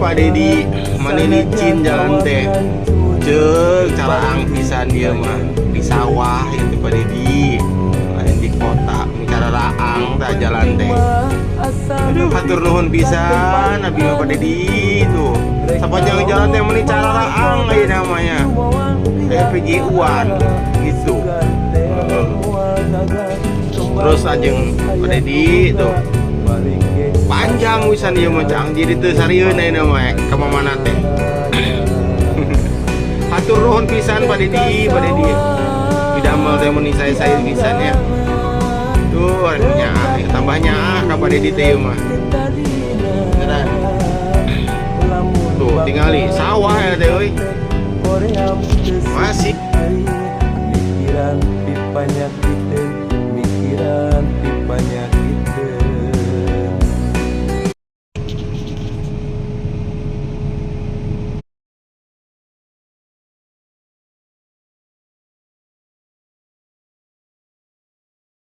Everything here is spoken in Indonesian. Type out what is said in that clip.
Pak Dedi, mana licin jalan teh. Cek caraang pisan dia mah di sawah itu Pak Dedi. Lain di kota, cara raang tak jalan teh. Aduh, hatur nuhun pisan, Nabi Pak Dedi itu. Sepanjang jalan teh meni cara raang aja namanya. PG1 gitu. Terus ajeng Pak Dedi tuh. Panjang wisan ieu mah cang, jadi teu sarieun ayeuna mah ka mana teh. Hatur nuhun pisan Pak Dedi, Pak Dedi. Didamel teh mun saya pisan ya. Tuh nya tambahnya ka Pak Dedi teh mah. Beneran. Tuh tingali sawah ya teh euy. Masih